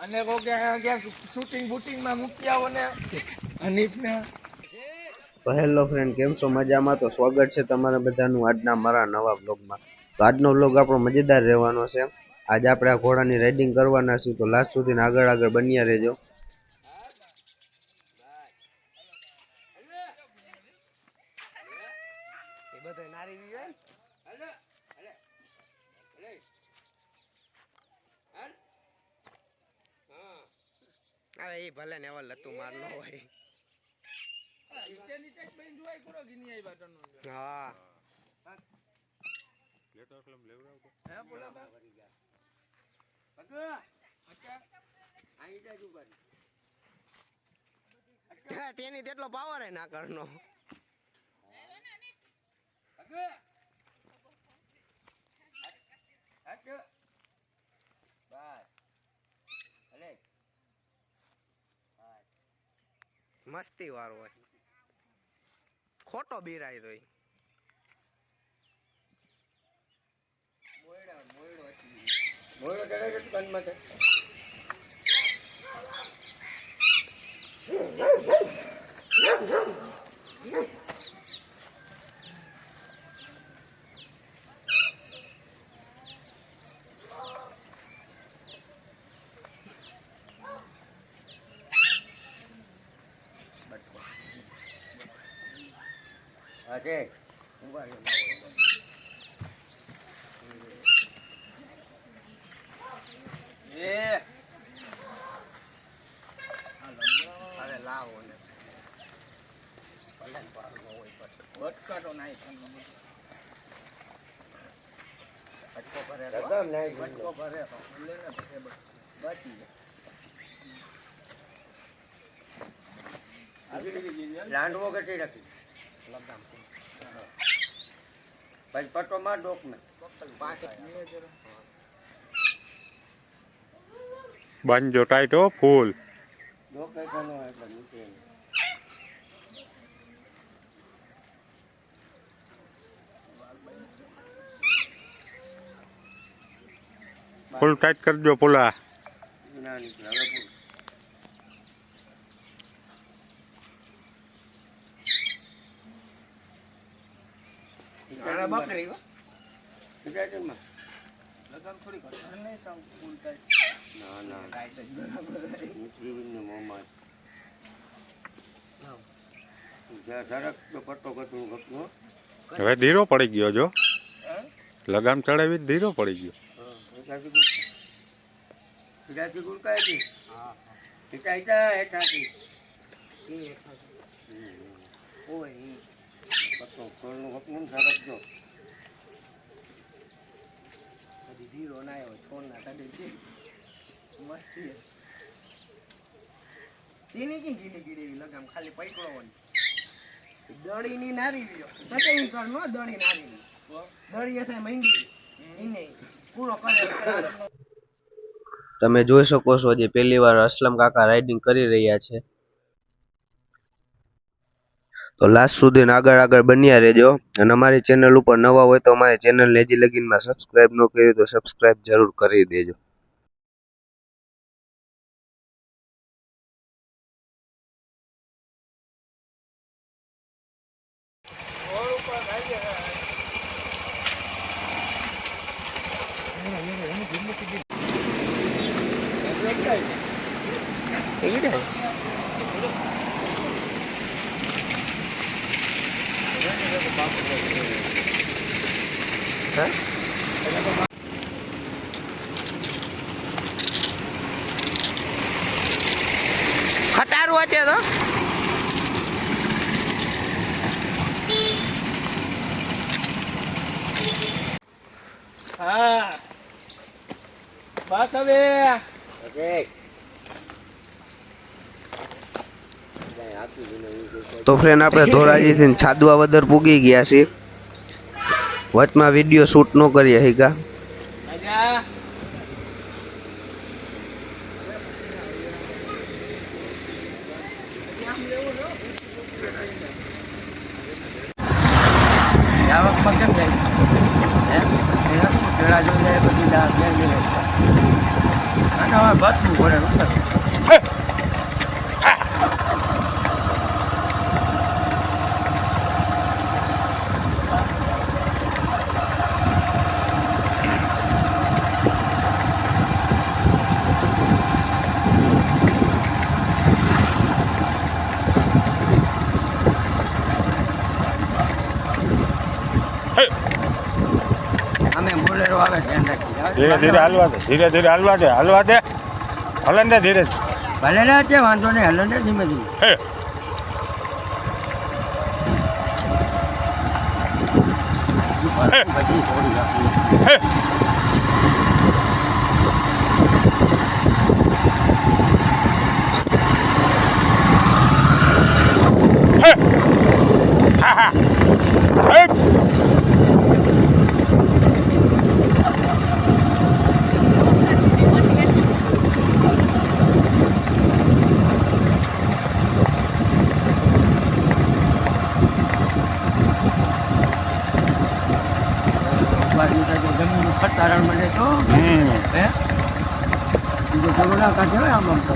અને કો કે શૂટિંગ બૂટિંગમાં મૂકી આવો ને હનીફને. તો હેલો ફ્રેન્ડ, કેમ છો? મજામાં? તો સ્વાગત છે તમારા બધાનું આજના મારા નવા બ્લોગમાં. તો આજનો બ્લોગ આપણો મજેદાર રહેવાનો છે. આજે આપણે આ ઘોડાની રાઇડિંગ કરવાના છીએ, તો લાસ્ટ સુધી આગળ બન્યા રહેજો. હવે એ ભલે ને એવા લતું માર નો હોય. હા તેની તેટલો પાવર હે ના કરનો. મસ્તી વાળો હોય, ખોટો બીરાય તો અરે લાવો ને બટકાટો નાઈ બટકો ભરે બટકો ભરે બચી લાંડવો કટી રાખી લગામ પછી પટ્ટો માર ડોક ને બાંજો ટાઈટ હો ફૂલ. ડોક કઈ કોનો એટલે નીચે ફૂલ ટાઈટ કરજો પુલા. ના નીકળે હવે બકરી લગન થોડી ઘર નહીં સાવ ફૂલ થાય. ના ના ટાઈટ જ બરાબર નીકળી મોમાં સડક તો પટ્ટો કતું ઘટનો. હવે ધીરો પડી ગયો, જો લગામ ચડાવી ધીરો પડી ગયો. ગુજરાતી ગુલકાય હતી હિટા હેઠાથી પટ્ટો ખોલનું ઘટનું સડક જો ધીરો ના આવ્યો ફોન ના કાઢે છે મસ્તી તેની કઈ જીની ગીડી લગામ ખાલી પૈકડો દળી ની નારી ગયો સચેની કર નો દળી નારી દળી હશે મહેંગી એને પૂરો કરે. તમે જોઈ શકો છો, જે પહેલી વાર અસલમ કાકા રાઇડિંગ કરી રહ્યા છે. તો લાસ્ટ સુધી આગળ બન્યા રહેજો. અને અમારી ચેનલ ઉપર નવા હોય તો અમારી ચેનલને હજી લગીનમાં સબસ્ક્રાઇબ ન કરી તો સબસ્ક્રાઇબ જરૂર કરી દેજો. ખટારું હશે તો હા બસ હવે તો ફ્રેન્ડ, આપણે ધોરાજીથી છાદવા વદર પૂગી ગયા છીએ. વચમાં વિડીયો શૂટ ન કરીએ હિકા. આજા આવકમાં કેમ જાય? એના કેળા જોઈ જાય બધી અને હવે ભરતું પડે. અમે બોલેરો આવે છે ધ્યાન રાખી. ધીરે ધીરે હાલવા દે, ધીરે ધીરે હાલવા દે, હાલવા દે. હલન દે ધીરે. ભલે ના છે વાંધો નહીં, હલે ને ધીમે ધીમે. હે પછી થોડી આપી. હે હા હા હે જમીન ખતરણ મળે તો હે બીજો થોડો ના કાઢે હોય આમ આમ તો.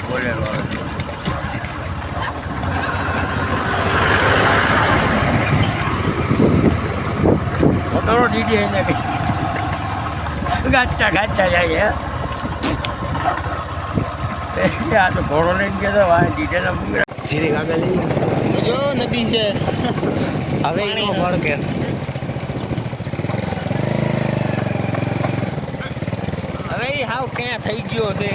બોલેરો આવે. મોટરો દીધી એને કઈ ગાંઠતા ગાંઠતા જાય હે. આ તો ઘોડો લઈને ગયો તો વાહ દીધેલા મુંગરા. ધીરે આગળ લઈ જો નદી છે હવે એનો ફળ કે હવે એ હાવ ક્યાં થઈ ગયો છે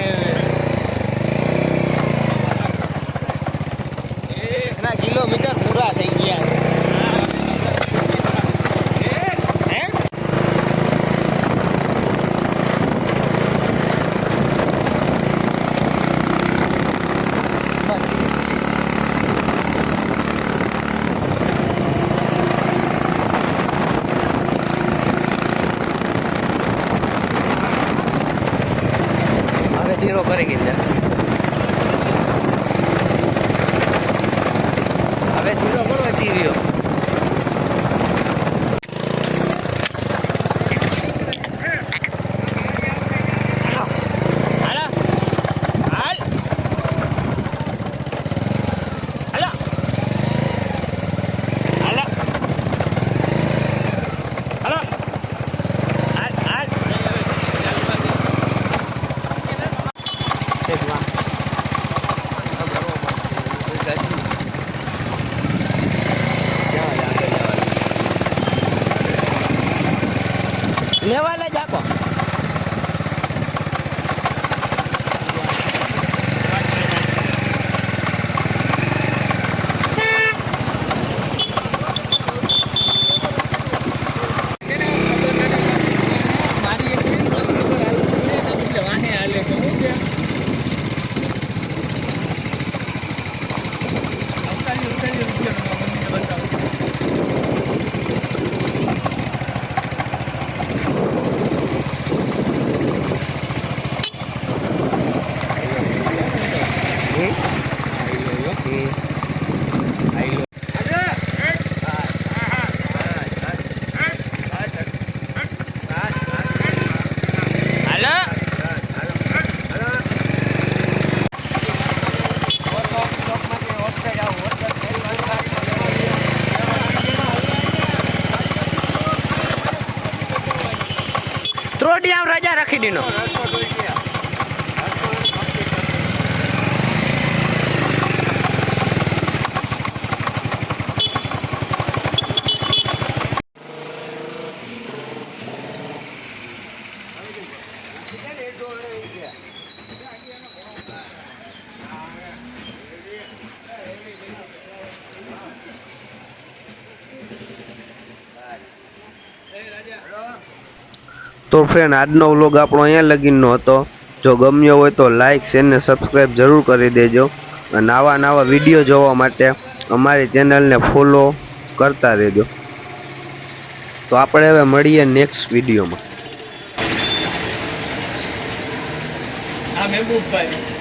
એના કિલોમીટર પૂરા થઈ ગયા હે હવે ધીરો કરી ગઈ હવે ધીરો કરવા જીવ્યો લેવા લે જાકો ત્રોડી આમ રાજા રાખી દીનો તો ફ્રેન્ડ આજનો વ્લોગ આપણો અહીંયા લગીનનો હતો. જો ગમ્યો હોય તો લાઈક શેર ને સબસ્ક્રાઈબ જરૂર કરી દેજો. અને નવા વિડીયો જોવા માટે અમારી ચેનલને ફોલો કરતા રહેજો. તો આપણે હવે મળીએ નેક્સ્ટ વિડીયોમાં. આ મહેબૂબભાઈ